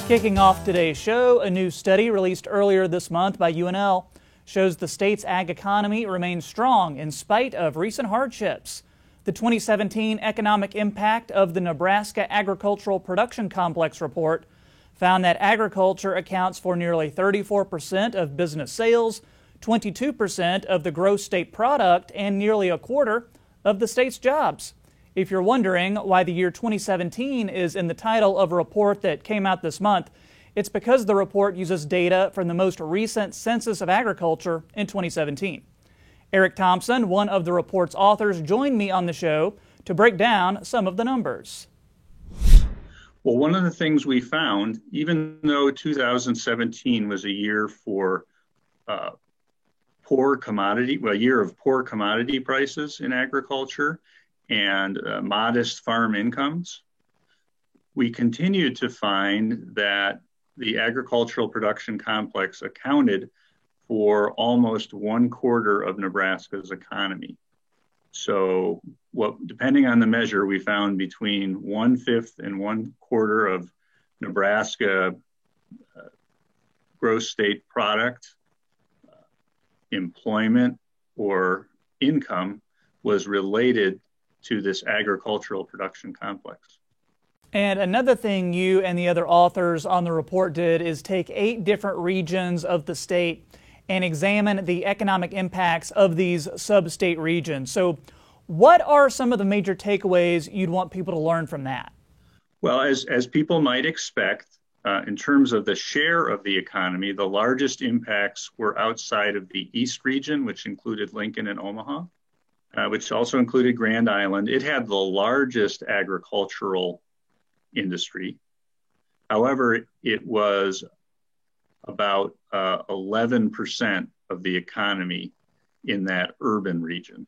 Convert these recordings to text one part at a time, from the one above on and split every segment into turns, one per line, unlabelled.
Kicking off today's show, a new study released earlier this month by UNL shows the state's ag economy remains strong in spite of recent hardships. The 2017 Economic Impact of the Nebraska Agricultural Production Complex report found that agriculture accounts for nearly 34% of business sales, 22% of the gross state product, and nearly a quarter of the state's jobs. If you're wondering why the year 2017 is in the title of a report that came out this month, it's because the report uses data from the most recent Census of Agriculture in 2017. Eric Thompson, one of the report's authors, joined me on the show to break down some of the numbers.
Well, one of the things we found, even though 2017 was a year for a year of poor commodity prices in agriculture and modest farm incomes, we continued to find that the agricultural production complex accounted for almost 1/4 of Nebraska's economy. So depending on the measure, we found between 1/5 and 1/4 of Nebraska gross state product, employment, or income was related to this agricultural production complex.
And another thing you and the other authors on the report did is take 8 different regions of the state and examine the economic impacts of these sub-state regions. So what are some of the major takeaways you'd want people to learn from that?
Well, as people might expect, in terms of the share of the economy, the largest impacts were outside of the East region, which included Lincoln and Omaha, which also included Grand Island. It had the largest agricultural industry. However, it was about 11% of the economy in that urban region.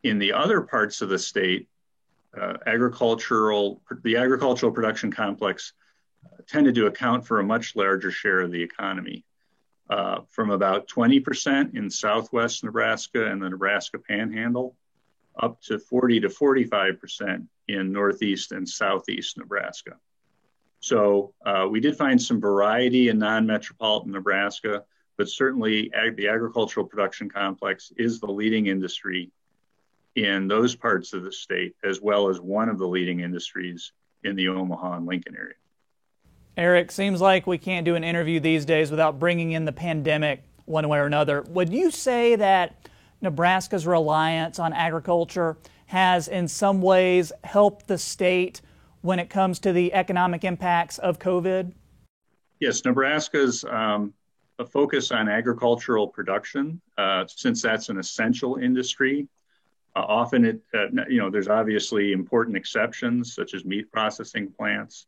In the other parts of the state, the agricultural production complex tended to account for a much larger share of the economy, from about 20% in southwest Nebraska and the Nebraska Panhandle, up to 40 to 45% in northeast and southeast Nebraska. So we did find some variety in non-metropolitan Nebraska, but certainly the agricultural production complex is the leading industry in those parts of the state, as well as one of the leading industries in the Omaha and Lincoln area.
Eric, seems like we can't do an interview these days without bringing in the pandemic one way or another. Would you say that Nebraska's reliance on agriculture has in some ways helped the state when it comes to the economic impacts of COVID?
Yes, Nebraska's a focus on agricultural production, since that's an essential industry. Often there's obviously important exceptions, such as meat processing plants,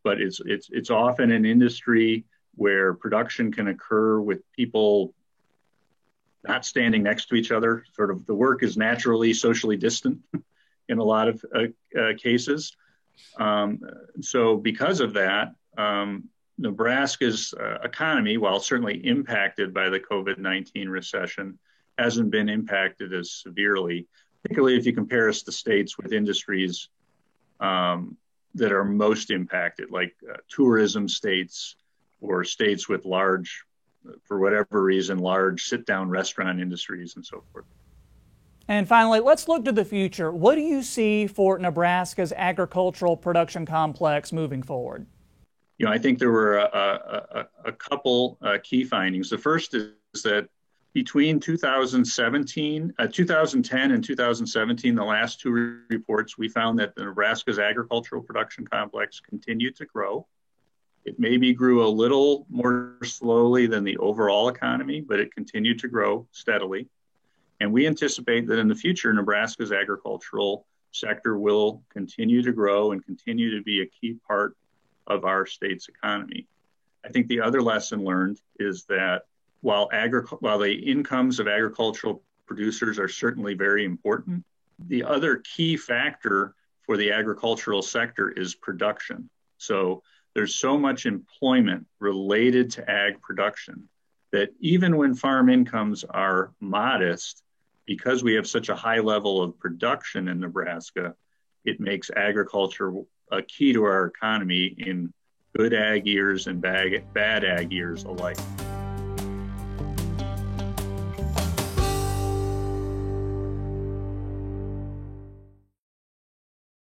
but it's often an industry where production can occur with people not standing next to each other. Sort of the work is naturally socially distant in a lot of cases. So because of that, Nebraska's economy, while certainly impacted by the COVID-19 recession, hasn't been impacted as severely, particularly if you compare us to states with industries that are most impacted, like tourism states or states with large, for whatever reason, large sit-down restaurant industries and so forth.
And finally, let's look to the future. What do you see for Nebraska's agricultural production complex moving forward?
I think there were a couple key findings. The first is that between 2010 and 2017, the last 2 reports, we found that the Nebraska's agricultural production complex continued to grow. It maybe grew a little more slowly than the overall economy, but it continued to grow steadily. And we anticipate that in the future, Nebraska's agricultural sector will continue to grow and continue to be a key part of our state's economy. I think the other lesson learned is that while the incomes of agricultural producers are certainly very important, the other key factor for the agricultural sector is production. So there's so much employment related to ag production that even when farm incomes are modest, because we have such a high level of production in Nebraska, it makes agriculture a key to our economy in good ag years and bad ag years alike.